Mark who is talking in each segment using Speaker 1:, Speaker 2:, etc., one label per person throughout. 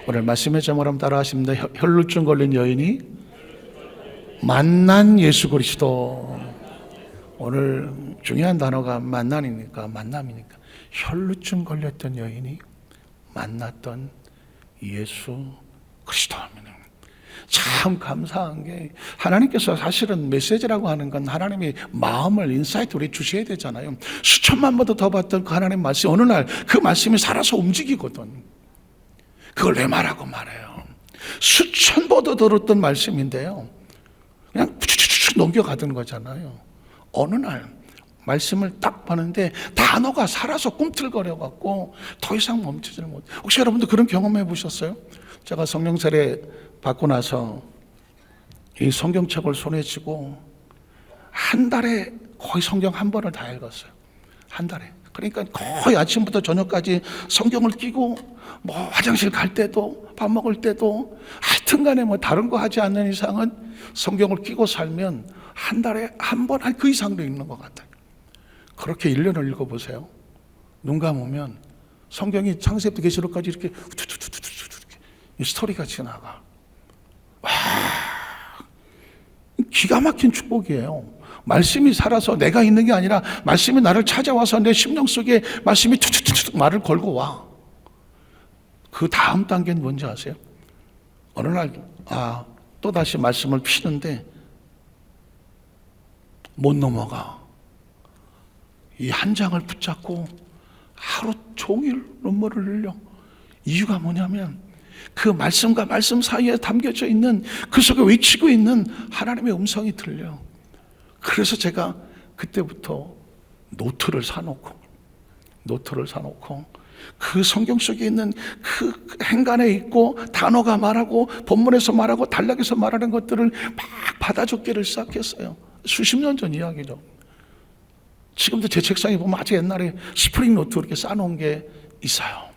Speaker 1: 오늘 말씀의 제목을 한번 따라 하십니다. 혈루증 걸린 여인이 만난 예수 그리스도. 오늘 중요한 단어가 만남이니까. 혈루증 걸렸던 여인이 만났던 예수 그리스도입니다. 참 감사한 게 하나님께서 사실은 메시지라고 하는 건 하나님의 마음을 인사이트 우리 주셔야 되잖아요. 수천만 번도 더 봤던 그 하나님 말씀, 어느 날 그 말씀이 살아서 움직이거든. 그걸 왜 말하고 말해요? 수천 번도 들었던 말씀인데요, 그냥 푸추추추 넘겨가던 거잖아요. 어느 날 말씀을 딱 보는데 단어가 살아서 꿈틀거려갖고 더 이상 멈추지를 못해요. 혹시 여러분도 그런 경험해 보셨어요? 제가 성령 세례 받고 나서 이 성경책을 손에 쥐고 한 달에 거의 성경 한 번을 다 읽었어요. 한 달에. 그러니까 거의 아침부터 저녁까지 성경을 끼고 뭐 화장실 갈 때도 밥 먹을 때도 하여튼간에 뭐 다른 거 하지 않는 이상은 성경을 끼고 살면 한 달에 한 번 한 그 이상도 읽는 것 같아요. 그렇게 1년을 읽어보세요. 눈 감으면 성경이 창세부터 계시록까지 이렇게 이렇게 스토리가 지나가. 와, 기가 막힌 축복이에요. 말씀이 살아서 내가 있는 게 아니라 말씀이 나를 찾아와서 내 심령 속에 말씀이 툭툭툭 말을 걸고 와. 그 다음 단계는 뭔지 아세요? 어느 날 또다시 말씀을 피는데 못 넘어가. 이 한 장을 붙잡고 하루 종일 눈물을 흘려. 이유가 뭐냐면 그 말씀과 말씀 사이에 담겨져 있는 그 속에 외치고 있는 하나님의 음성이 들려. 그래서 제가 그때부터 노트를 사놓고 그 성경 속에 있는 그 행간에 있고 단어가 말하고 본문에서 말하고 단락에서 말하는 것들을 막 받아 적기를 시작했어요. 수십 년 전 이야기죠. 지금도 제 책상에 보면 아주 옛날에 스프링 노트 이렇게 쌓아놓은 게 있어요.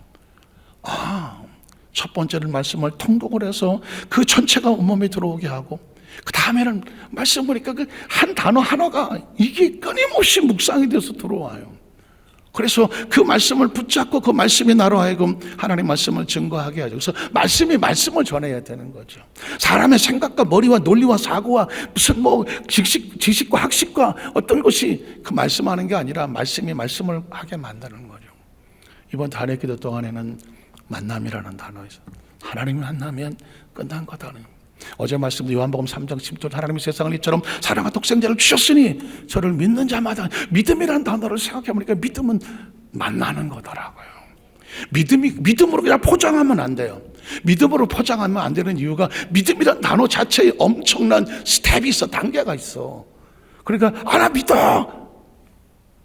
Speaker 1: 첫 번째는 말씀을 통독을 해서 그 전체가 온몸에 들어오게 하고, 그 다음에는 말씀 보니까 그 한 단어 하나가 이게 끊임없이 묵상이 돼서 들어와요. 그래서 그 말씀을 붙잡고 그 말씀이 나로 하여금 하나님 말씀을 증거하게 하죠. 그래서 말씀을 전해야 되는 거죠. 사람의 생각과 머리와 논리와 사고와 무슨 뭐 지식과 학식과 어떤 것이 그 말씀하는 게 아니라 말씀이 말씀을 하게 만드는 거죠. 이번 단회 기도 동안에는 만남이라는 단어에서 하나님을 만나면 끝난 거다는. 어제 말씀도 요한복음 3장 10절 하나님이 세상을 이처럼 사랑과 독생자를 주셨으니 저를 믿는 자마다, 믿음이라는 단어를 생각해보니까 믿음은 만나는 거더라고요. 믿음으로 그냥 포장하면 안 돼요. 믿음으로 포장하면 안 되는 이유가 믿음이라는 단어 자체에 엄청난 스텝이 있어, 단계가 있어. 그러니까 나 믿어.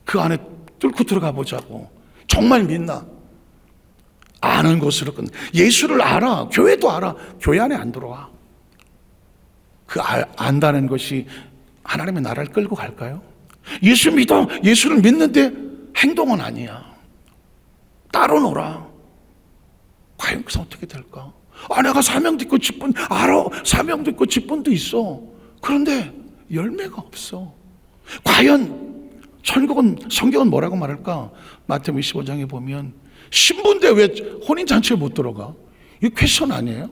Speaker 1: 그 안에 뚫고 들어가 보자고. 정말 믿나? 아는 것으로 끝. 예수를 알아. 교회도 알아. 교회 안에 안 들어와. 그 안다는 것이 하나님의 나라를 끌고 갈까요? 예수 믿어. 예수를 믿는데 행동은 아니야. 따로 놀아. 과연 그래서 어떻게 될까? 내가 사명도 있고 직분 알아. 사명도 있고 직분도 있어. 그런데 열매가 없어. 과연 천국은, 성경은 뭐라고 말할까? 마태복음 25장에 보면 신부인데 왜 혼인잔치에 못 들어가? 이거 퀘스천 아니에요?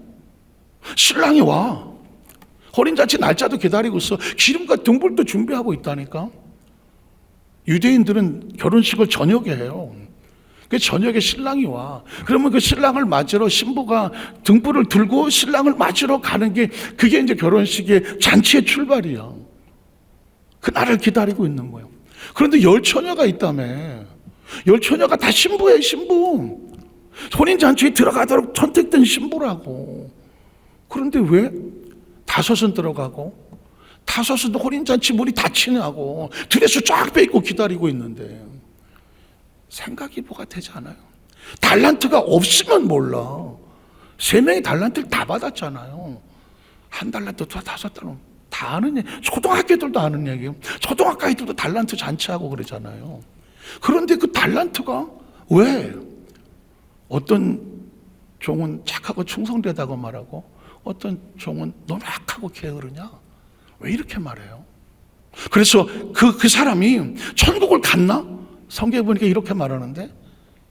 Speaker 1: 신랑이 와. 혼인잔치 날짜도 기다리고 있어. 기름과 등불도 준비하고 있다니까. 유대인들은 결혼식을 저녁에 해요. 그 저녁에 신랑이 와. 그러면 그 신랑을 맞으러 신부가 등불을 들고 신랑을 맞으러 가는 게, 그게 이제 결혼식의 잔치의 출발이야. 그 날을 기다리고 있는 거예요. 그런데 열 처녀가 있다며. 열 처녀가 다 신부예요, 신부. 혼인잔치에 들어가도록 선택된 신부라고. 그런데 왜 다섯은 들어가고 다섯은 혼인잔치 문이 닫히냐고 드레스 쫙 빼입고 기다리고 있는데 생각이 뭐가 되지 않아요? 달란트가 없으면 몰라. 3명이 달란트를 다 받았잖아요. 1달란트, 5달란트 다 아는 얘기. 초등학교들도 아는 얘기예요. 초등학교 아이들도 달란트 잔치하고 그러잖아요. 그런데 그 달란트가 왜? 어떤 종은 착하고 충성되다고 말하고 어떤 종은 너무 악하고 게으르냐? 왜 이렇게 말해요? 그래서 그 사람이 천국을 갔나? 성경에 보니까 이렇게 말하는데,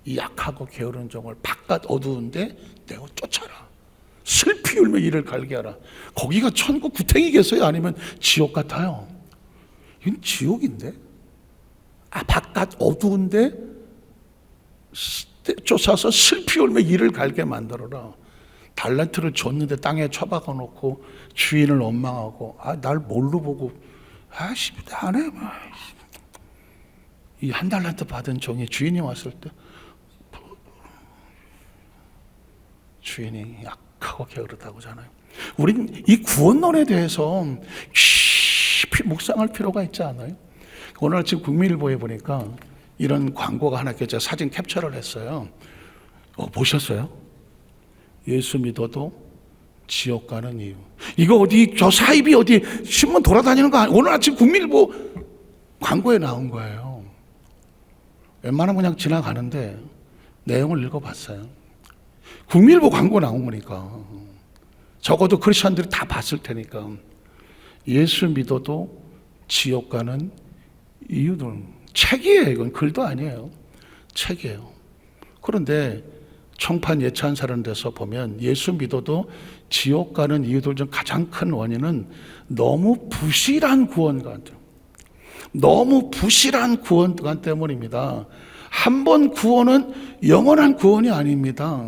Speaker 1: 이 약하고 게으른 종을 바깥 어두운데 내가 쫓아라. 슬피 울며 이를 갈게 하라. 거기가 천국 구탱이겠어요? 아니면 지옥 같아요? 이건 지옥인데? 바깥 어두운데 쫓아서 슬피 울며 이를 갈게 만들어라. 달란트를 줬는데 땅에 처박아 놓고 주인을 원망하고, 날 뭘로 보고, 안 해. 이 한 달란트 받은 종이 주인이 왔을 때 주인이 약하고 게으르다고 하잖아요. 우린 이 구원론에 대해서 깊이 묵상할 필요가 있지 않아요? 오늘 아침 국민일보에 보니까 이런 광고가 하나 제가 사진 캡처를 했어요. 보셨어요? 예수 믿어도 지옥 가는 이유. 이거 어디 저 사입이 어디 신문 돌아다니는 거 아니에요? 오늘 아침 국민일보 광고에 나온 거예요. 웬만하면 그냥 지나가는데 내용을 읽어봤어요. 국민일보 광고 나온 거니까 적어도 크리스천들이 다 봤을 테니까 예수 믿어도 지옥 가는 이유는 책이에요. 이건 글도 아니에요. 책이에요. 그런데 총판 예찬사라는 데서 보면 예수 믿어도 지옥 가는 이유들 중 가장 큰 원인은 너무 부실한 구원관, 너무 부실한 구원관 때문입니다. 한 번 구원은 영원한 구원이 아닙니다.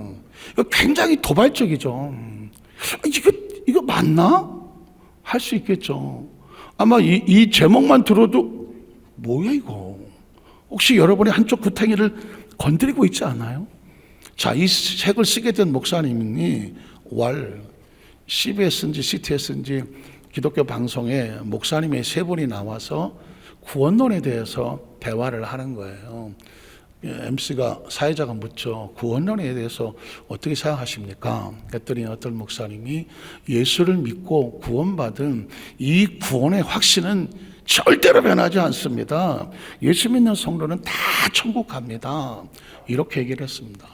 Speaker 1: 이거 굉장히 도발적이죠. 이거 맞나? 할 수 있겠죠. 아마 이 제목만 들어도 뭐야 이거? 혹시 여러분이 한쪽 구탱이를 건드리고 있지 않아요? 자, 이 책을 쓰게 된 목사님이 CBS인지 CTS인지 기독교 방송에 목사님의 세 분이 나와서 구원론에 대해서 대화를 하는 거예요. MC가 사회자가 묻죠. 구원론에 대해서 어떻게 생각하십니까? 그랬더니 어떤 목사님이 예수를 믿고 구원받은 이 구원의 확신은 절대로 변하지 않습니다. 예수 믿는 성도는 다 천국 갑니다. 이렇게 얘기를 했습니다.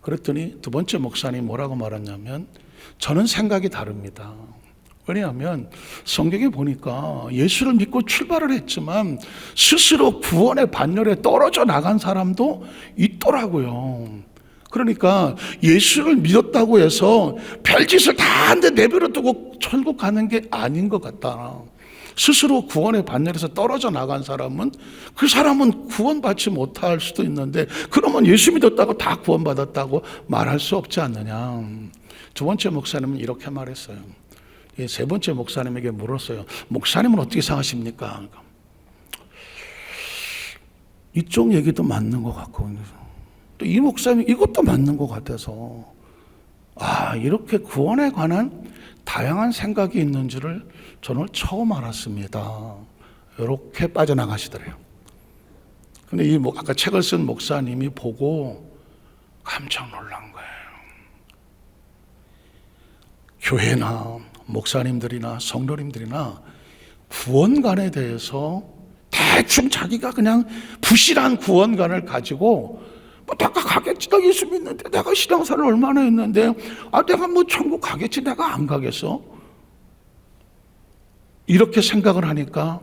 Speaker 1: 그랬더니 두 번째 목사님이 뭐라고 말했냐면 저는 생각이 다릅니다. 왜냐하면 성경에 보니까 예수를 믿고 출발을 했지만 스스로 구원의 반열에 떨어져 나간 사람도 있더라고요. 그러니까 예수를 믿었다고 해서 별짓을 다 한데 내버려 두고 천국 가는 게 아닌 것 같다. 스스로 구원의 반열에서 떨어져 나간 사람은 그 사람은 구원받지 못할 수도 있는데 그러면 예수 믿었다고 다 구원받았다고 말할 수 없지 않느냐. 두 번째 목사님은 이렇게 말했어요. 세 번째 목사님에게 물었어요. 목사님은 어떻게 생각하십니까? 이쪽 얘기도 맞는 것 같고 또 이 목사님 이것도 맞는 것 같아서 이렇게 구원에 관한 다양한 생각이 있는 줄을 저는 처음 알았습니다. 이렇게 빠져나가시더래요. 근데 아까 책을 쓴 목사님이 보고 깜짝 놀란 거예요. 교회나 목사님들이나 성도님들이나 구원관에 대해서 대충 자기가 그냥 부실한 구원관을 가지고 내가 가겠지, 나 예수 믿는데, 내가 신앙생활을 얼마나 했는데, 내가 천국 가겠지, 내가 안 가겠어? 이렇게 생각을 하니까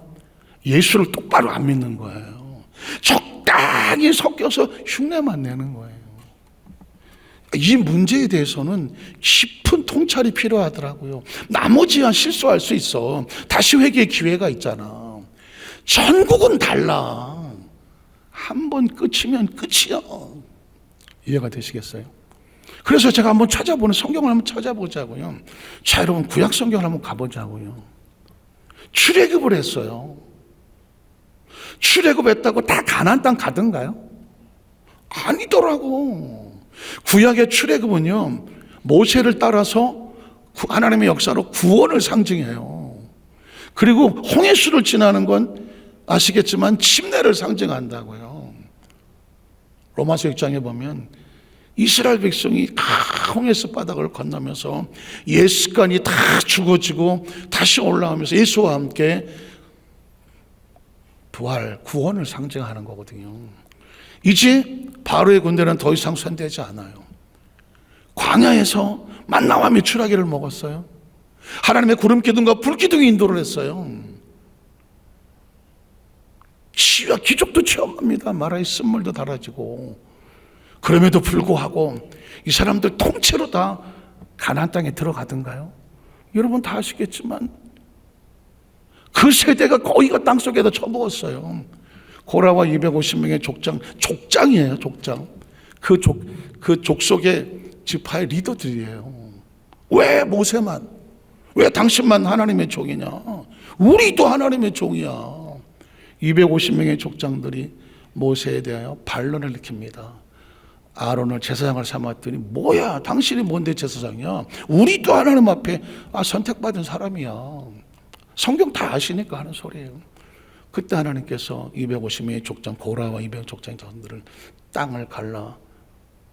Speaker 1: 예수를 똑바로 안 믿는 거예요. 적당히 섞여서 흉내만 내는 거예요. 이 문제에 대해서는 깊은 통찰이 필요하더라고요. 나머지야 실수할 수 있어. 다시 회개의 기회가 있잖아. 전국은 달라. 한 번 끝이면 끝이야. 이해가 되시겠어요? 그래서 제가 한번 성경을 한번 찾아보자고요. 자, 여러분 구약 성경을 한번 가보자고요. 출애굽을 했어요. 출애굽했다고 다 가나안 땅 가던가요? 아니더라고. 구약의 출애굽은요, 모세를 따라서 하나님의 역사로 구원을 상징해요. 그리고 홍해수를 지나는 건 아시겠지만 침례를 상징한다고요. 로마서 6장에 보면 이스라엘 백성이 다 홍해수 바닥을 건너면서 예수간이 다 죽어지고 다시 올라오면서 예수와 함께 부활, 구원을 상징하는 거거든요. 이제 바로의 군대는 더 이상 손대지 않아요. 광야에서 만나와 메추라기를 먹었어요. 하나님의 구름 기둥과 불 기둥이 인도를 했어요. 시와 기적도 체험합니다. 마라의 쓴물도 달아지고. 그럼에도 불구하고 이 사람들 통째로 다 가나안 땅에 들어가던가요? 여러분 다 아시겠지만 그 세대가 거의가 땅속에다 처먹었어요. 고라와 250명의 족장이에요. 족장. 그 족속의 지파의 리더들이에요. 왜 모세만, 왜 당신만 하나님의 종이냐? 우리도 하나님의 종이야. 250명의 족장들이 모세에 대하여 반론을 일으킵니다. 아론을 제사장을 삼았더니 뭐야, 당신이 뭔데 제사장이야? 우리도 하나님 앞에 선택받은 사람이야. 성경 다 아시니까 하는 소리예요. 그때 하나님께서 250명의 족장, 고라와 200 족장들을 땅을 갈라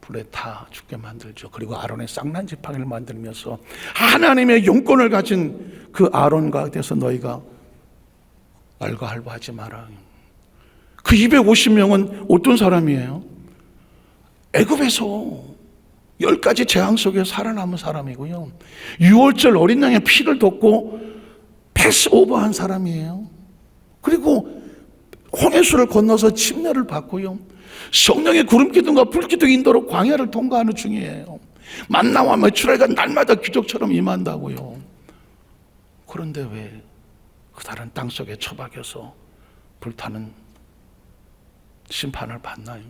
Speaker 1: 불에 타 죽게 만들죠. 그리고 아론의 쌍난 지팡이를 만들면서 하나님의 용권을 가진 그 아론과 대해서 너희가 알과할부하지 마라. 그 250명은 어떤 사람이에요? 애굽에서 10가지 재앙 속에 살아남은 사람이고요. 6월절 어린 양의 피를 덮고 패스오버한 사람이에요. 그리고 홍해수를 건너서 침례를 받고요. 성령의 구름기둥과 불기둥 인도로 광야를 통과하는 중이에요. 만나와 메추라기가 날마다 기적처럼 임한다고요. 그런데 왜 그 다른 땅속에 처박혀서 불타는 심판을 받나요?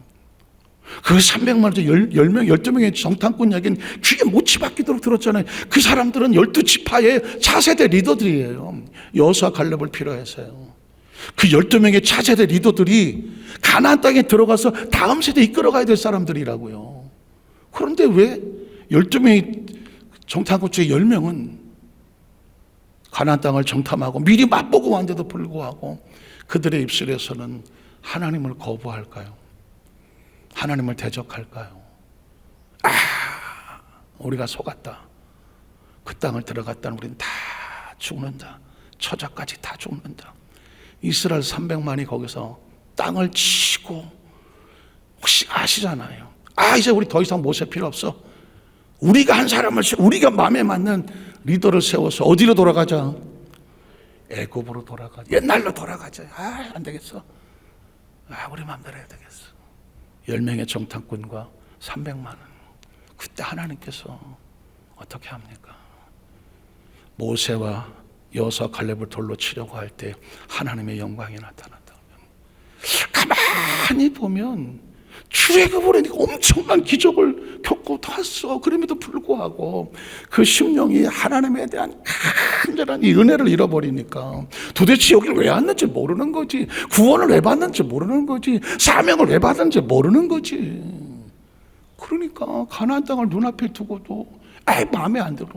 Speaker 1: 그 300만 10명, 12명의 정탐꾼 이야기는 귀에 못이 박히도록 들었잖아요. 그 사람들은 12지파의 차세대 리더들이에요. 여호수아 갈렙을 필요해서요. 그 12명의 차세대 리더들이 가나안 땅에 들어가서 다음 세대 이끌어가야 될 사람들이라고요. 그런데 왜 12명의 정탐꾼 중에 10명은 가나안 땅을 정탐하고 미리 맛보고 왔는데도 불구하고 그들의 입술에서는 하나님을 거부할까요? 하나님을 대적할까요? 우리가 속았다. 그 땅을 들어갔다는 우리는 다 죽는다. 처자까지 다 죽는다. 이스라엘 300만이 거기서 땅을 치고, 혹시 아시잖아요. 이제 우리 더 이상 모세 필요 없어. 우리가 한 사람을, 우리가 마음에 맞는 리더를 세워서 어디로 돌아가자? 애굽으로 돌아가자. 옛날로 돌아가자. 안 되겠어. 우리 마음대로 해야 되겠어. 10명의 정탐꾼과 300만은 그때 하나님께서 어떻게 합니까? 모세와 여호수아 갈렙을 돌로 치려고 할 때 하나님의 영광이 나타났다. 가만히 보면 출애굽을 하니까 엄청난 기적을 겪고 왔어. 그럼에도 불구하고 그 심령이 하나님에 대한 간절한 이 은혜를 잃어버리니까 도대체 여기를 왜 왔는지 모르는 거지. 구원을 왜 받는지 모르는 거지. 사명을 왜 받는지 모르는 거지. 그러니까 가나안 땅을 눈앞에 두고도 마음에 안 들어.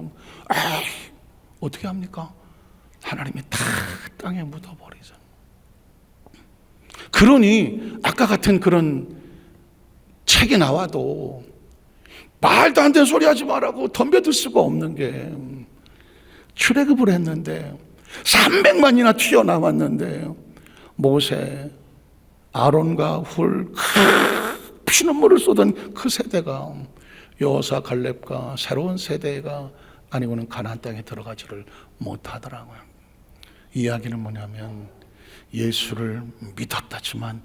Speaker 1: 어떻게 합니까? 하나님이 다 땅에 묻어버리죠. 그러니 아까 같은 그런 책이 나와도 말도 안 되는 소리 하지 말라고 덤벼들 수가 없는 게, 출애굽을 했는데 300만이나 튀어나왔는데 모세, 아론과 훌 피눈물을 쏟은 그 세대가 여호수아 갈렙과 새로운 세대가 아니고는 가나안 땅에 들어가지를 못하더라고요. 이야기는 뭐냐면 예수를 믿었다지만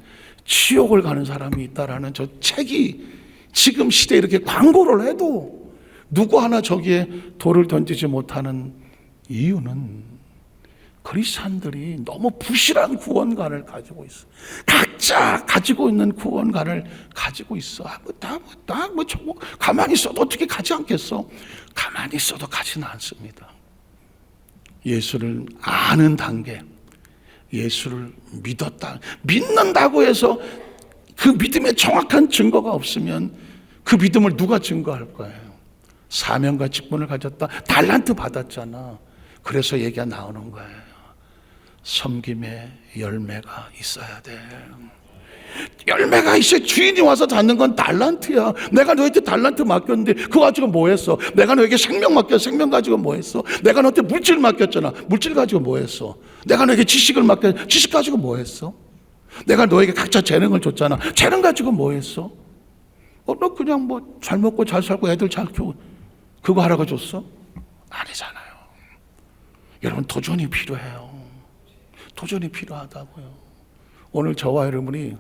Speaker 1: 지옥을 가는 사람이 있다라는 저 책이 지금 시대에 이렇게 광고를 해도 누구 하나 저기에 돌을 던지지 못하는 이유는 그리스도인들이 너무 부실한 구원관을 가지고 있어. 각자 가지고 있는 구원관을 가지고 있어. 저거 가만히 있어도 어떻게 가지 않겠어? 가만히 있어도 가지는 않습니다. 예수를 아는 단계, 예수를 믿는다고 해서 그 믿음에 정확한 증거가 없으면 그 믿음을 누가 증거할 거예요? 사명과 직분을 가졌다. 달란트 받았잖아. 그래서 얘기가 나오는 거예요. 섬김의 열매가 있어야 돼. 열매가 있어야 주인이 와서 잡는 건 달란트야. 내가 너한테 달란트 맡겼는데 그거 가지고 뭐 했어? 내가 너에게 생명 맡겼어. 생명 가지고 뭐 했어? 내가 너한테 물질 맡겼잖아. 물질 가지고 뭐 했어? 내가 너에게 지식을 맡겼어. 지식 가지고 뭐 했어? 내가 너에게 각자 재능을 줬잖아. 재능 가지고 뭐 했어? 너 그냥 뭐 잘 먹고 잘 살고 애들 잘 키우고 그거 하라고 줬어? 아니잖아요. 여러분, 도전이 필요해요. 도전이 필요하다고요. 오늘 저와 여러분이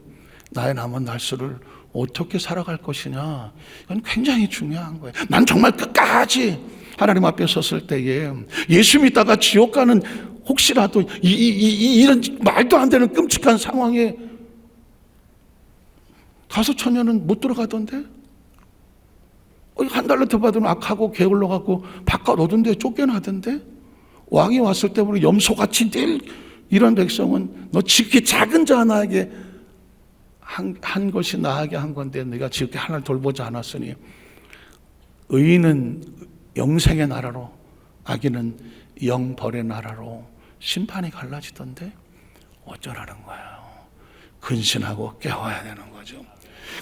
Speaker 1: 나의 남은 날수를 어떻게 살아갈 것이냐, 이건 굉장히 중요한 거예요. 난 정말 끝까지 하나님 앞에 섰을 때에 예수 믿다가 지옥 가는 혹시라도 이런 말도 안 되는 끔찍한 상황에 다섯 처녀는 못 들어가던데? 한 달러트 받으면 악하고 게을러 갖고 바깥 어두운 데 쫓겨나던데? 왕이 왔을 때 보면 염소같이 늘 이런 백성은 너 지극히 작은 자 하나에게 한 것이 나에게 한 건데 네가 지극히 하나를 돌보지 않았으니 의인은 영생의 나라로 악인은 영벌의 나라로 심판이 갈라지던데 어쩌라는 거예요. 근신하고 깨워야 되는 거죠.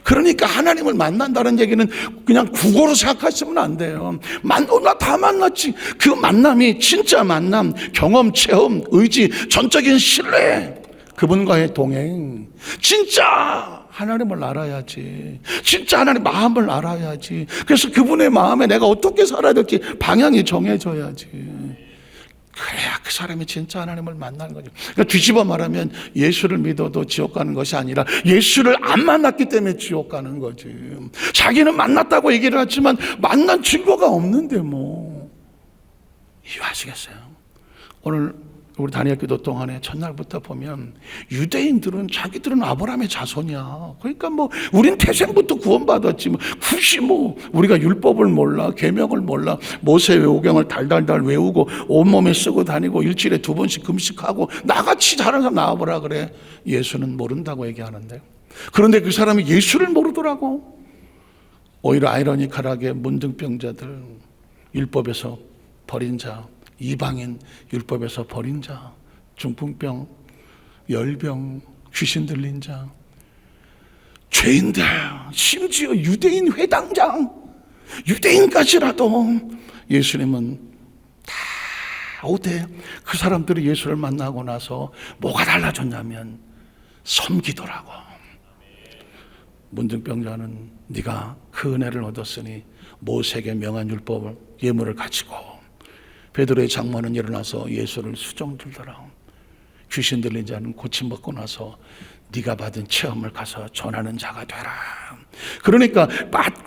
Speaker 1: 그러니까 하나님을 만난다는 얘기는 그냥 국어로 생각하시면 안 돼요. 나 다 만났지. 그 만남이 진짜 만남, 경험, 체험, 의지, 전적인 신뢰, 그분과의 동행. 진짜 하나님을 알아야지. 진짜 하나님 마음을 알아야지. 그래서 그분의 마음에 내가 어떻게 살아야 될지 방향이 정해져야지. 그래야 그 사람이 진짜 하나님을 만나는 거죠. 그러니까 뒤집어 말하면 예수를 믿어도 지옥 가는 것이 아니라 예수를 안 만났기 때문에 지옥 가는 거지. 자기는 만났다고 얘기를 하지만 만난 증거가 없는데 뭐. 이해하시겠어요? 오늘 우리 다니엘 기도 동안에 첫날부터 보면 유대인들은 자기들은 아브라함의 자손이야. 그러니까 뭐 우린 태생부터 구원받았지 뭐 굳이 뭐 우리가 율법을 몰라, 계명을 몰라, 모세 오경을 달달달 외우고 온몸에 쓰고 다니고 일주일에 2번씩 금식하고 나같이 잘하는 사람 나와보라 그래. 예수는 모른다고 얘기하는데, 그런데 그 사람이 예수를 모르더라고. 오히려 아이러니컬하게 문둥병자들, 율법에서 버린 자, 이방인, 율법에서 버린 자, 중풍병, 열병, 귀신 들린 자, 죄인들, 심지어 유대인 회당장, 유대인까지라도 예수님은 다 오대. 그 사람들이 예수를 만나고 나서 뭐가 달라졌냐면 섬기더라고. 문둥병자는 네가 그 은혜를 얻었으니 모세에게 명한 율법을 예물을 가지고, 베드로의 장모는 일어나서 예수를 수종 들더라. 귀신 들린 자는 고침받고 나서 네가 받은 체험을 가서 전하는 자가 되라. 그러니까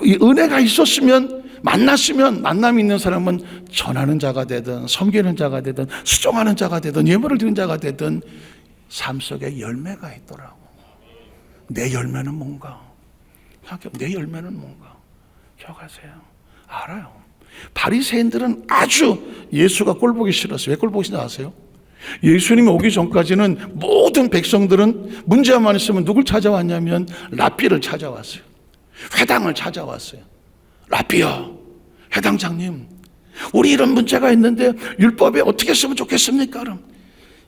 Speaker 1: 이 은혜가 있었으면, 만났으면, 만남이 있는 사람은 전하는 자가 되든 섬기는 자가 되든 수종하는 자가 되든 예물을 드리는 자가 되든 삶 속에 열매가 있더라고. 내 열매는 뭔가? 내 열매는 뭔가? 기억하세요? 알아요. 바리새인들은 아주 예수가 꼴보기 싫었어요. 왜 꼴보기 싫나 아세요? 예수님이 오기 전까지는 모든 백성들은 문제만 있으면 누굴 찾아왔냐면 랍비를 찾아왔어요. 회당을 찾아왔어요. 랍비요, 회당장님, 우리 이런 문제가 있는데 율법에 어떻게 쓰면 좋겠습니까? 그럼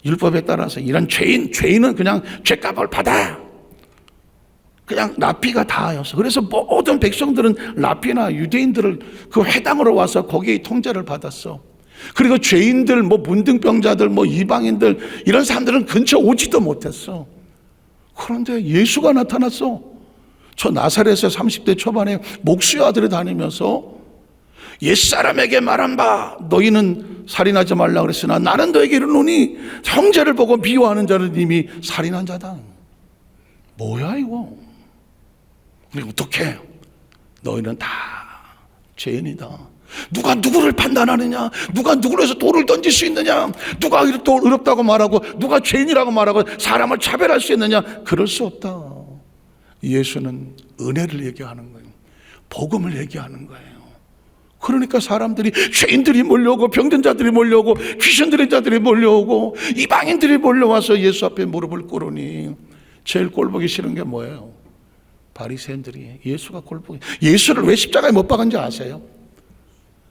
Speaker 1: 율법에 따라서 이런 죄인은 그냥 죄값을 받아. 그냥 랍비가 다였어. 그래서 모든 백성들은 랍비나 유대인들을 그 회당으로 와서 거기에 통제를 받았어. 그리고 죄인들, 뭐 문둥병자들, 뭐 이방인들, 이런 사람들은 근처 오지도 못했어. 그런데 예수가 나타났어. 저 나사렛에 30대 초반에 목수의 아들이 다니면서 옛사람에게 말한 바 너희는 살인하지 말라 그랬으나 나는 너에게 이르노니 형제를 보고 미워하는 자는 이미 살인한 자다. 뭐야 이거? 어떻게? 너희는 다 죄인이다. 누가 누구를 판단하느냐? 누가 누구를 해서 돌을 던질 수 있느냐? 누가 또 의롭다고 말하고 누가 죄인이라고 말하고 사람을 차별할 수 있느냐? 그럴 수 없다. 예수는 은혜를 얘기하는 거예요. 복음을 얘기하는 거예요. 그러니까 사람들이, 죄인들이 몰려오고 병든 자들이 몰려오고 귀신 들린 자들이 몰려오고 이방인들이 몰려와서 예수 앞에 무릎을 꿇으니 제일 꼴보기 싫은 게 뭐예요? 바리새인들이. 예수가 꼴보기. 예수를 왜 십자가에 못 박은지 아세요?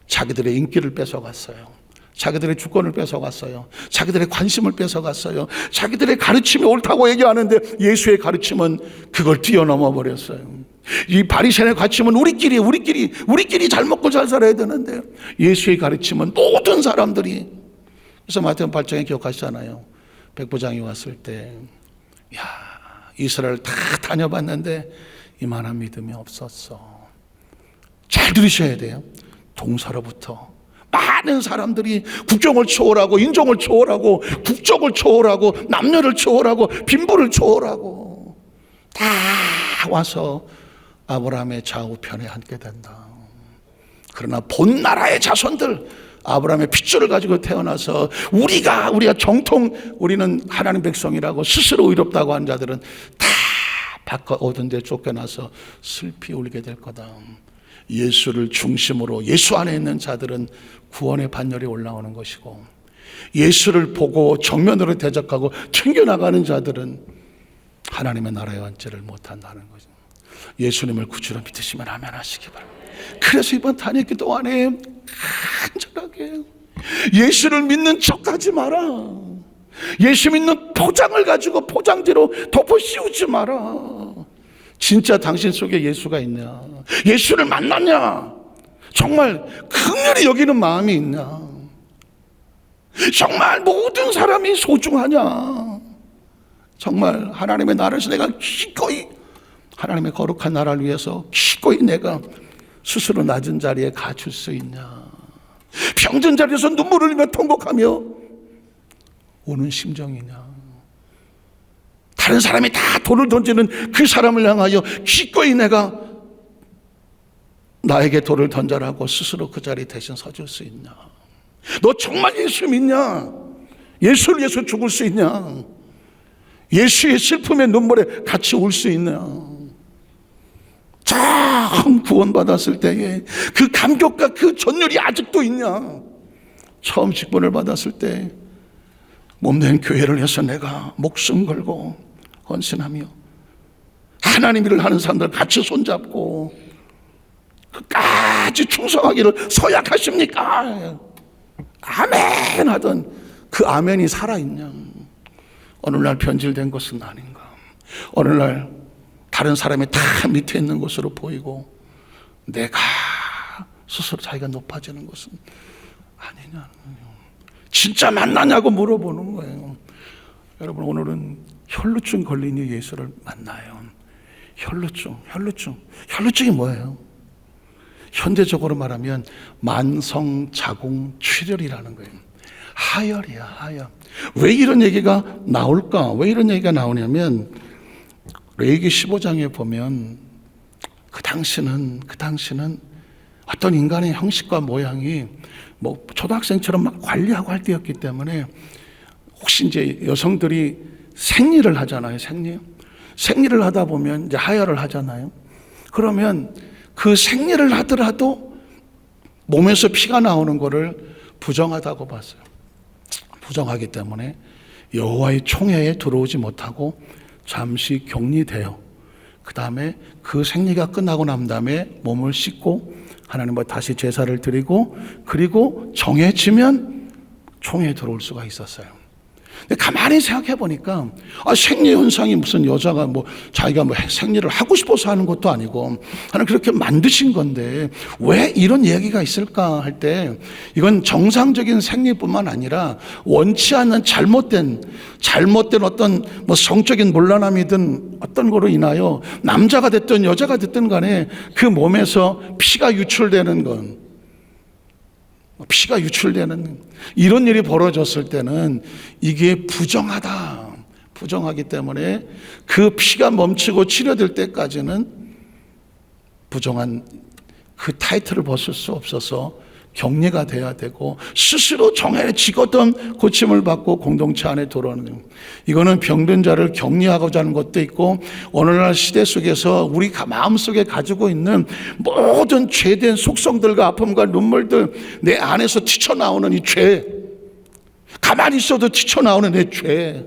Speaker 1: 자기들의 인기를 뺏어갔어요. 자기들의 주권을 뺏어갔어요. 자기들의 관심을 뺏어갔어요. 자기들의 가르침이 옳다고 얘기하는데 예수의 가르침은 그걸 뛰어넘어 버렸어요. 이 바리새인의 가르침은 우리끼리 잘 먹고 잘 살아야 되는데 예수의 가르침은 모든 사람들이. 그래서 마태복음 8장에 기억하시잖아요. 백부장이 왔을 때, 야, 이스라엘 다 다녀봤는데 이만한 믿음이 없었어. 잘 들으셔야 돼요. 동서로부터 많은 사람들이 국경을 초월하고 인종을 초월하고 국적을 초월하고 남녀를 초월하고 빈부를 초월하고 다 와서 아브라함의 좌우편에 앉게 된다. 그러나 본 나라의 자손들, 아브라함의 핏줄을 가지고 태어나서 우리가 정통 우리는 하나님 백성이라고 스스로 의롭다고 하는 자들은 다 바꿔 얻은 데 쫓겨나서 슬피 울게 될 거다. 예수를 중심으로 예수 안에 있는 자들은 구원의 반열에 올라오는 것이고, 예수를 보고 정면으로 대적하고 튕겨나가는 자들은 하나님의 나라에 앉지를 못한다는 거죠. 예수님을 구주로 믿으시면 아멘 하시기 바랍니다. 그래서 이번 단일 기도 안에 간절하게 예수를 믿는 척하지 마라. 예수 믿는 포장을 가지고 포장지로 덮어 씌우지 마라. 진짜 당신 속에 예수가 있냐? 예수를 만났냐? 정말 긍휼히 여기는 마음이 있냐? 정말 모든 사람이 소중하냐? 정말 하나님의 나라에서 내가 기꺼이 하나님의 거룩한 나라를 위해서 기꺼이 내가 스스로 낮은 자리에 갇힐 수 있냐? 병든 자리에서 눈물을 흘리며 통곡하며 오는 심정이냐? 다른 사람이 다 돌을 던지는 그 사람을 향하여 기꺼이 내가 나에게 돌을 던져라고 스스로 그 자리에 대신 서줄 수 있냐? 너 정말 예수 믿냐? 예수를 위해서 죽을 수 있냐? 예수의 슬픔의 눈물에 같이 울 수 있냐? 처음 구원받았을 때에 그 감격과 그 전율이 아직도 있냐? 처음 직분을 받았을 때 몸된 교회를 위해서 내가 목숨 걸고 헌신하며 하나님 일을 하는 사람들 같이 손잡고 끝까지 충성하기를 서약하십니까? 아멘 하던 그 아멘이 살아있냐? 어느 날 변질된 것은 아닌가? 어느 날 다른 사람이 다 밑에 있는 것으로 보이고 내가 스스로 자기가 높아지는 것은 아니냐는 거예요. 진짜 만나냐고 물어보는 거예요. 여러분, 오늘은 혈루증 걸린 이 예수를 만나요. 혈루증이 뭐예요? 현대적으로 말하면 만성자궁출혈이라는 거예요. 하혈이야, 하혈. 왜 이런 얘기가 나올까? 왜 이런 얘기가 나오냐면 레위기 15장에 보면 그 당시는 어떤 인간의 형식과 모양이 뭐 초등학생처럼 막 관리하고 할 때였기 때문에 혹시 이제 여성들이 생리를 하잖아요. 생리를 하다 보면 이제 하혈을 하잖아요. 그러면 그 생리를 하더라도 몸에서 피가 나오는 거를 부정하다고 봤어요. 부정하기 때문에 여호와의 총회에 들어오지 못하고 잠시 격리돼요. 그 다음에 그 생리가 끝나고 난 다음에 몸을 씻고 하나님과 다시 제사를 드리고 그리고 정해지면 총회에 들어올 수가 있었어요. 근데 가만히 생각해 보니까 생리 현상이 무슨 여자가 뭐 자기가 뭐 생리를 하고 싶어서 하는 것도 아니고 하나님 그렇게 만드신 건데 왜 이런 얘기가 있을까 할 때 이건 정상적인 생리뿐만 아니라 원치 않는 잘못된 어떤 뭐 성적인 문란함이든 어떤 거로 인하여 남자가 됐든 여자가 됐든 간에 그 몸에서 피가 유출되는 이런 일이 벌어졌을 때는 이게 부정하기 때문에 그 피가 멈추고 치료될 때까지는 부정한 그 타이틀을 벗을 수 없어서 격리가 돼야 되고 스스로 정해지거든 고침을 받고 공동체 안에 들어오는, 이거는 병든 자를 격리하고자 하는 것도 있고 오늘날 시대 속에서 우리 마음속에 가지고 있는 모든 죄된 속성들과 아픔과 눈물들, 내 안에서 튀쳐나오는 이 죄, 가만히 있어도 튀쳐나오는 내 죄,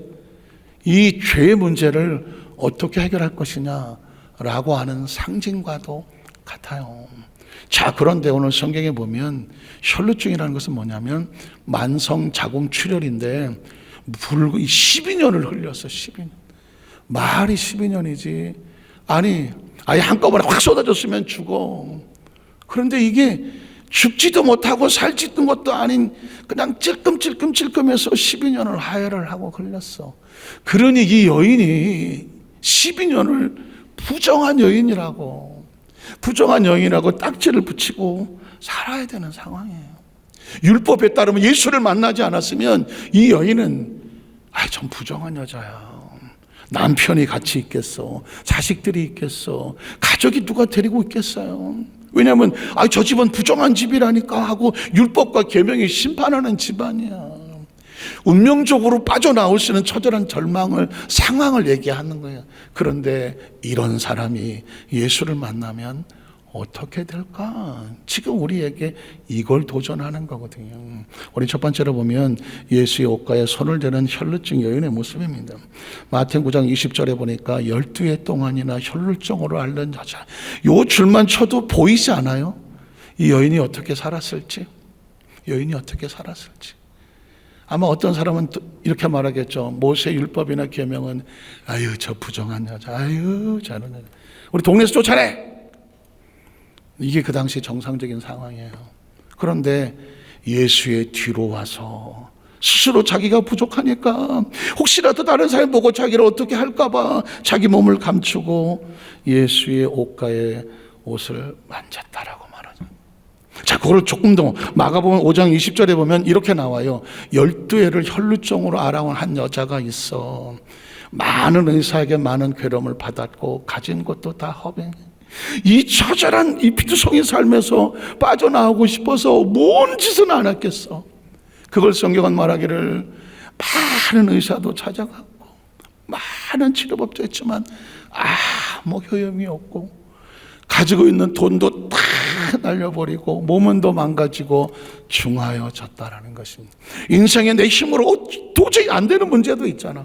Speaker 1: 이 죄의 문제를 어떻게 해결할 것이냐라고 하는 상징과도 같아요. 자, 그런데 오늘 성경에 보면 혈루증이라는 것은 뭐냐면 만성자궁출혈인데 12년을 흘렸어. 12년. 말이 12년이지. 아예 한꺼번에 확 쏟아졌으면 죽어. 그런데 이게 죽지도 못하고 살지도 것도 아닌 그냥 찔끔찔끔해서 12년을 하혈을 하고 걸렸어. 그러니 이 여인이 12년을 부정한 여인이라고 딱지를 붙이고 살아야 되는 상황이에요. 율법에 따르면 예수를 만나지 않았으면 이 여인은 좀 부정한 여자야. 남편이 같이 있겠어? 자식들이 있겠어? 가족이 누가 데리고 있겠어요? 왜냐하면 저 집은 부정한 집이라니까 하고 율법과 계명이 심판하는 집안이야. 운명적으로 빠져나올 수 있는 처절한 상황을 얘기하는 거예요. 그런데 이런 사람이 예수를 만나면 어떻게 될까? 지금 우리에게 이걸 도전하는 거거든요. 우리 첫 번째로 보면 예수의 옷가에 손을 대는 혈루증 여인의 모습입니다. 마태복음 9장 20절에 보니까 12해 동안이나 혈루증으로 앓는 여자. 요 줄만 쳐도 보이지 않아요? 이 여인이 어떻게 살았을지. 아마 어떤 사람은 이렇게 말하겠죠. 모세 율법이나 계명은 아유 저 부정한 여자, 아유 저는 여자. 우리 동네에서 쫓아내. 이게 그 당시 정상적인 상황이에요. 그런데 예수의 뒤로 와서 스스로 자기가 부족하니까 혹시라도 다른 사람 보고 자기를 어떻게 할까봐 자기 몸을 감추고 예수의 옷가에 옷을 만졌다라고 말하죠. 자, 그걸 조금 더 마가복음 5장 20절에 보면 이렇게 나와요. 12해를 혈루증으로 앓아온 한 여자가 있어. 많은 의사에게 많은 괴로움을 받았고 가진 것도 다 허병. 이 처절한 이 피투성이 삶에서 빠져나오고 싶어서 뭔 짓은 안 했겠어. 그걸 성경은 말하기를 많은 의사도 찾아갔고 많은 치료법도 했지만 아무 효용이 없고 가지고 있는 돈도 다 날려버리고 몸은 더 망가지고 중하여졌다라는 것입니다. 인생에 내 힘으로 도저히 안 되는 문제도 있잖아.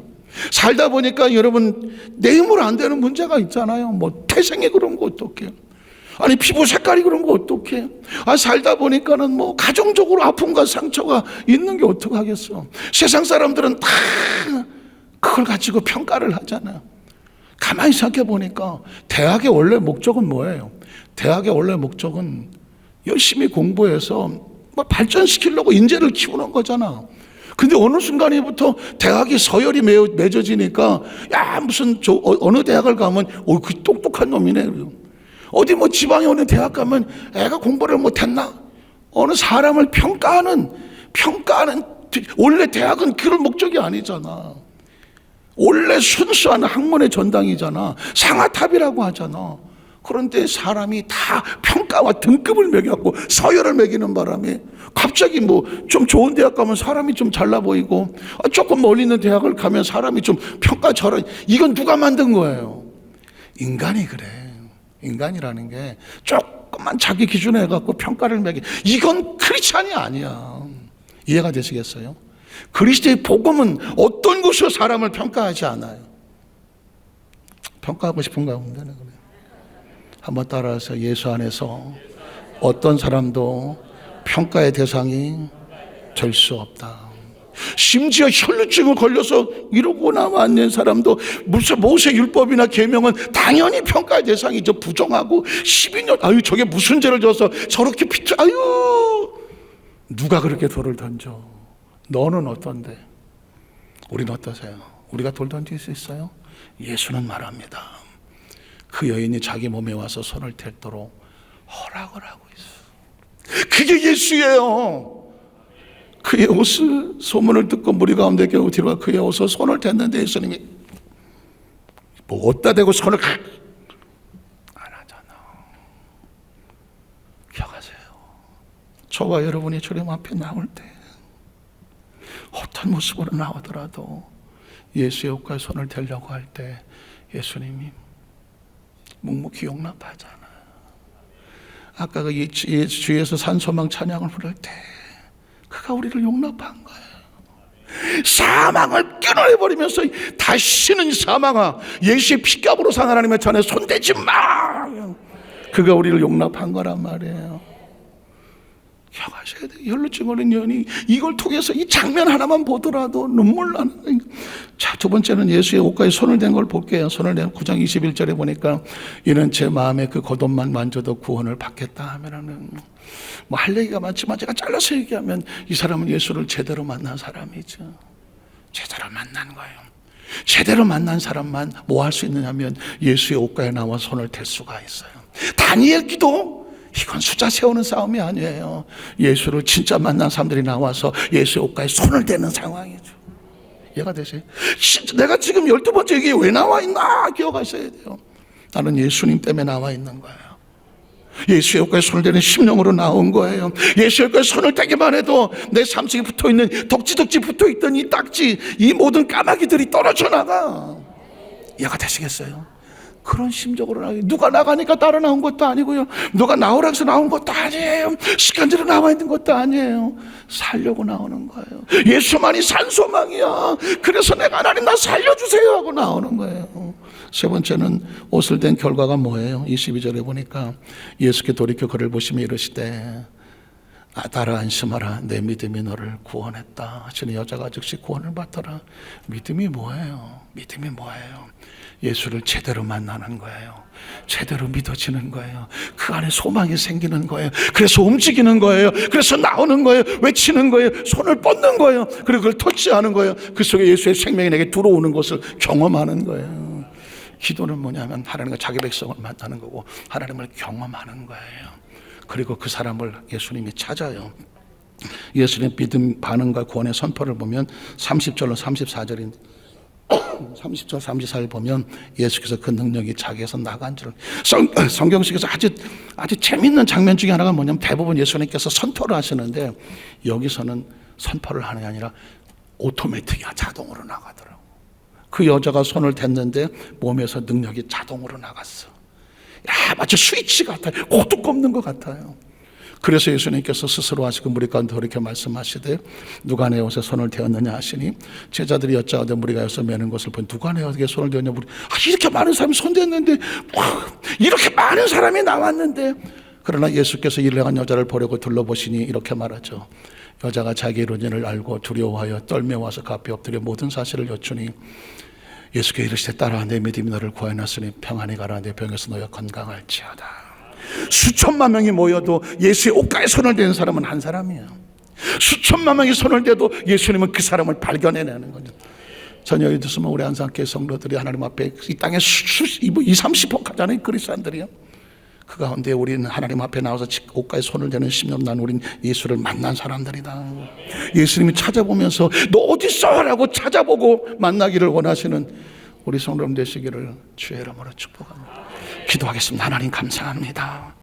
Speaker 1: 살다 보니까 여러분 내 힘으로 안 되는 문제가 있잖아요. 뭐 태생이 그런 거 어떡해? 아니 피부 색깔이 그런 거 어떡해? 살다 보니까는 뭐 가정적으로 아픔과 상처가 있는 게 어떡하겠어? 세상 사람들은 다 그걸 가지고 평가를 하잖아요. 가만히 생각해 보니까 대학의 원래 목적은 뭐예요? 대학의 원래 목적은 열심히 공부해서 발전시키려고 인재를 키우는 거잖아. 근데 어느 순간부터 대학이 서열이 맺어지니까 야 무슨 어느 대학을 가면 그 똑똑한 놈이네. 어디 뭐 지방에 어느 대학 가면 애가 공부를 못했나? 어느 사람을 평가하는 원래 대학은 그런 목적이 아니잖아. 원래 순수한 학문의 전당이잖아. 상아탑이라고 하잖아. 그런데 사람이 다 평가와 등급을 매겨갖고 서열을 매기는 바람에 갑자기 뭐 좀 좋은 대학 가면 사람이 좀 잘나 보이고 조금 멀리 있는 대학을 가면 사람이 좀 평가절하. 이건 누가 만든 거예요? 인간이 그래. 인간이라는 게 조금만 자기 기준에 해갖고 평가를 매기. 이건 크리스찬이 아니야. 이해가 되시겠어요? 그리스도의 복음은 어떤 것으로 사람을 평가하지 않아요. 평가하고 싶은가 보면 되는 거예요. 한번 따라서 예수 안에서 어떤 사람도 평가의 대상이 될 수 없다. 심지어 혈루증을 걸려서 이러고 남았는 사람도 무슨 모세 율법이나 계명은 당연히 평가의 대상이죠. 부정하고 12년 아유 저게 무슨 죄를 져서 저렇게 아유 누가 그렇게 돌을 던져? 너는 어떤데? 우리는 어떠세요? 우리가 돌 던질 수 있어요? 예수는 말합니다. 그 여인이 자기 몸에 와서 손을 댈도록 허락을 하고 있어. 그게 예수예요. 그의 옷을 소문을 듣고 무리 가운데 겨우 뒤로 그의 옷을 손을 댔는데 예수님이 뭐 어디다 대고 손을 안 하잖아. 기억하세요. 저와 여러분이 주님 앞에 나올 때 어떤 모습으로 나오더라도 예수의 옷가에 손을 대려고 할 때 예수님이 묵묵히 용납하잖아. 아까 그 주에서 산소망 찬양을 부를 때 그가 우리를 용납한 거예요. 사망을 끊어내버리면서 다시는 사망아 예수의 피값으로 산 하나님의 전에 손대지 마. 그가 우리를 용납한 거란 말이에요. 기억하셔야 돼요. 혈루증 걸린 여인이 이걸 통해서 이 장면 하나만 보더라도 눈물 나는 거예요. 자, 두 번째는 예수의 옷가에 손을 댄 걸 볼게요. 손을 댄 9장 21절에 보니까 이는 제 마음에 그 겉옷만 만져도 구원을 받겠다 하면은 뭐 할 얘기가 많지만 제가 잘라서 얘기하면 이 사람은 예수를 제대로 만난 사람이죠. 제대로 만난 거예요. 제대로 만난 사람만 뭐 할 수 있느냐면 예수의 옷가에 나와 손을 댈 수가 있어요. 다니엘 기도 이건 숫자 세우는 싸움이 아니에요. 예수를 진짜 만난 사람들이 나와서 예수의 옷가에 손을 대는 상황이죠. 이해가 되세요? 내가 지금 12번째 여기에 왜 나와 있나 기억하셔야 돼요. 나는 예수님 때문에 나와 있는 거예요. 예수의 옷가에 손을 대는 심령으로 나온 거예요. 예수의 옷가에 손을 대기만 해도 내 삶속에 붙어있는 덕지덕지 붙어있던 이 딱지, 이 모든 까마귀들이 떨어져 나가. 이해가 되시겠어요? 그런 심적으로 나가요. 누가 나가니까 따라 나온 것도 아니고요, 누가 나오라 해서 나온 것도 아니에요, 시간대로 나와 있는 것도 아니에요. 살려고 나오는 거예요. 예수만이 산소망이야. 그래서 내가 하나님 나 살려주세요 하고 나오는 거예요. 세 번째는 옷을 댄 결과가 뭐예요? 22절에 보니까 예수께 돌이켜 그를 보시며 이르시되 아따라 안심하라, 내 믿음이 너를 구원했다 하시는 여자가 즉시 구원을 받더라. 믿음이 뭐예요? 믿음이 뭐예요? 예수를 제대로 만나는 거예요. 제대로 믿어지는 거예요. 그 안에 소망이 생기는 거예요. 그래서 움직이는 거예요. 그래서 나오는 거예요. 외치는 거예요. 손을 뻗는 거예요. 그리고 그걸 터치하는 거예요. 그 속에 예수의 생명이 내게 들어오는 것을 경험하는 거예요. 기도는 뭐냐면 하나님과 자기 백성을 만나는 거고 하나님을 경험하는 거예요. 그리고 그 사람을 예수님이 찾아요. 예수님의 믿음 반응과 구원의 선포를 보면 30절로 34절인 30절 34절 보면 예수께서 그 능력이 자기에서 나간 줄, 성경 속에서 아주 재밌는 장면 중에 하나가 뭐냐면 대부분 예수님께서 선포를 하시는데 여기서는 선포를 하는 게 아니라 오토매틱이야, 자동으로 나가더라고. 그 여자가 손을 댔는데 몸에서 능력이 자동으로 나갔어. 야, 마치 스위치 같아요. 고도 꼽는 것 같아요. 그래서 예수님께서 스스로 하시고 무리 가운데 이렇게 말씀하시되 누가 내 옷에 손을 대었느냐 하시니 제자들이 여짜오되 무리가 여서 매는 것을 보니 누가 내 옷에 손을 대었냐. 이렇게 많은 사람이 손 댔는데, 이렇게 많은 사람이 나왔는데. 그러나 예수께서 일을 행한 여자를 보려고 둘러보시니 이렇게 말하죠. 여자가 자기 이론을 알고 두려워하여 떨며 와서 갚이 엎드려 모든 사실을 여쭈니 예수께 이르시되 따라 내 믿음이 너를 구하였으니 평안히 가라, 내 병에서 너희가 건강할지어다. 수천만 명이 모여도 예수의 옷가에 손을 대는 사람은 한 사람이에요. 수천만 명이 손을 대도 예수님은 그 사람을 발견해내는 거죠. 저녁에 있으면 우리 한상교회 성도들이 하나님 앞에 이 땅에 20-30억 하잖아요, 그리스도인들이요. 그 가운데 우리는 하나님 앞에 나와서 옷가에 손을 대는 10년 난 우린 예수를 만난 사람들이다. 예수님이 찾아보면서 너 어디 있어? 라고 찾아보고 만나기를 원하시는 우리 성도님 되시기를 주의 이름으로 축복합니다. 기도하겠습니다. 하나님 감사합니다.